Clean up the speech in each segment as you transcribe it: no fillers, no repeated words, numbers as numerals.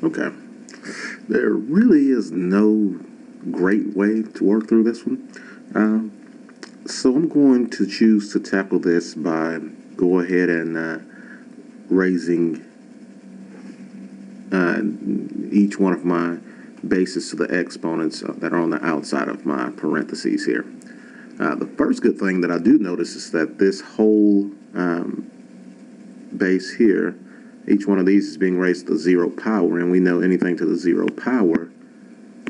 Okay. There really is no great way to work through this one. So I'm going to choose to tackle this by go ahead and raising each one of my bases to the exponents that are on the outside of my parentheses here. The first good thing that I do notice is that this whole base here, each one of these is being raised to the 0 power, and we know anything to the 0 power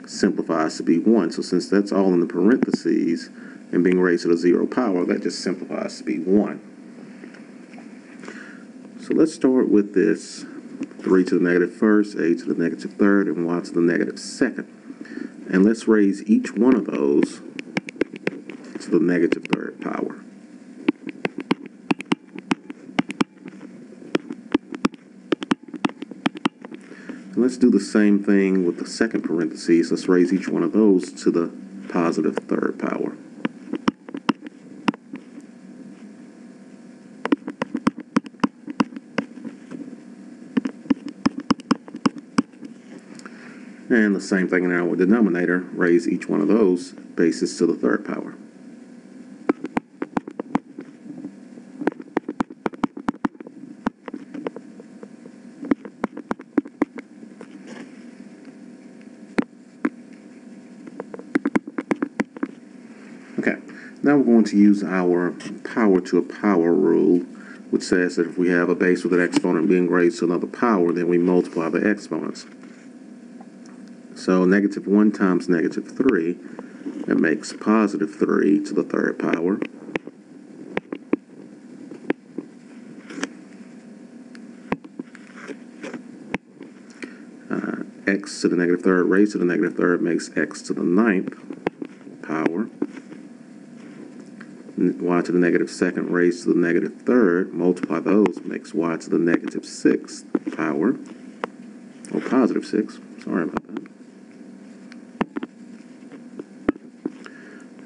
simplifies to be 1. So since that's all in the parentheses and being raised to the 0 power, that just simplifies to be 1. So let's start with this 3 to the negative first, a to the negative third, and y to the negative second. And let's raise each one of those to the negative third power. And let's do the same thing with the second parentheses. Let's raise each one of those to the positive third power. And the same thing in our denominator, raise each one of those bases to the third power. Okay, now we're going to use our power to a power rule, which says that if we have a base with an exponent being raised to another power, then we multiply the exponents. So negative 1 times negative 3, that makes positive 3 to the third power. X to the negative third raised to the negative third makes x to the ninth power. Y to the negative second raised to the negative third, multiply those, makes y to the negative sixth power, or positive 6, sorry about that.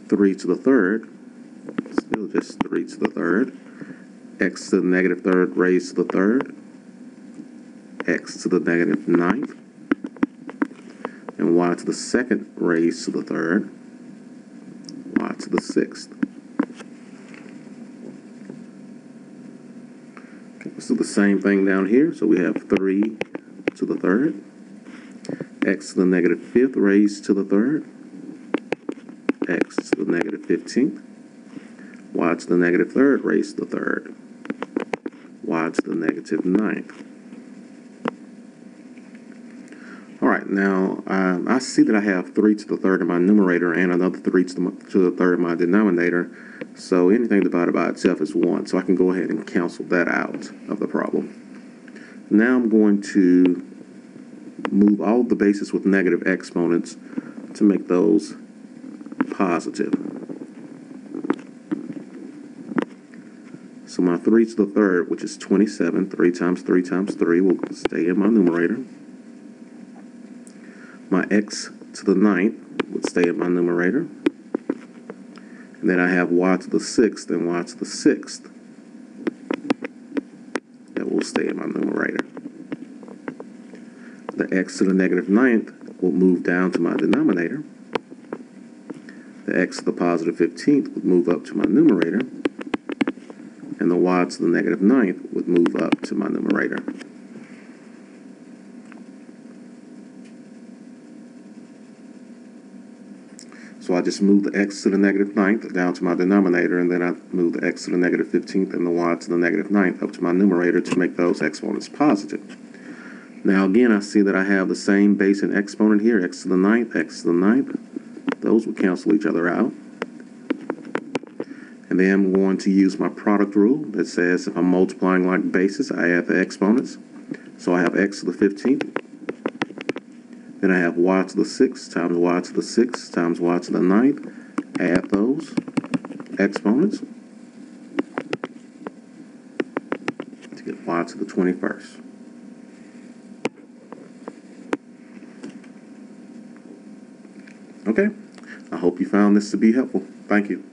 3 to the third, still just 3 to the third, x to the negative third raised to the third, x to the negative ninth, and y to the second raised to the third, y to the sixth. Okay, let's do the same thing down here. So we have 3 to the third, x to the negative fifth raised to the third, x to the negative 15th, y to the negative third raised to the third, y to the negative ninth. All right, now I see that I have 3 to the third in my numerator and another 3 to the third in my denominator. So anything divided by itself is 1. So I can go ahead and cancel that out of the problem. Now I'm going to move all of the bases with negative exponents to make those positive. So my 3 to the third, which is 27, 3 times 3 times 3 will stay in my numerator. My x to the ninth would stay in my numerator. And then I have y to the sixth and y to the sixth. That will stay in my numerator. The x to the negative ninth will move down to my denominator. The x to the positive 15th would move up to my numerator. And the y to the negative ninth would move up to my numerator. So I just move the x to the negative ninth down to my denominator, and then I move the x to the negative 15th and the y to the negative ninth up to my numerator to make those exponents positive. Now again, I see that I have the same base and exponent here, x to the ninth, x to the ninth. Those will cancel each other out. And then I'm going to use my product rule that says if I'm multiplying like bases, I add the exponents. So I have x to the 15th. Then I have y to the 6th times y to the 6th times y to the 9th. Add those exponents to get y to the 21st. Okay, I hope you found this to be helpful. Thank you.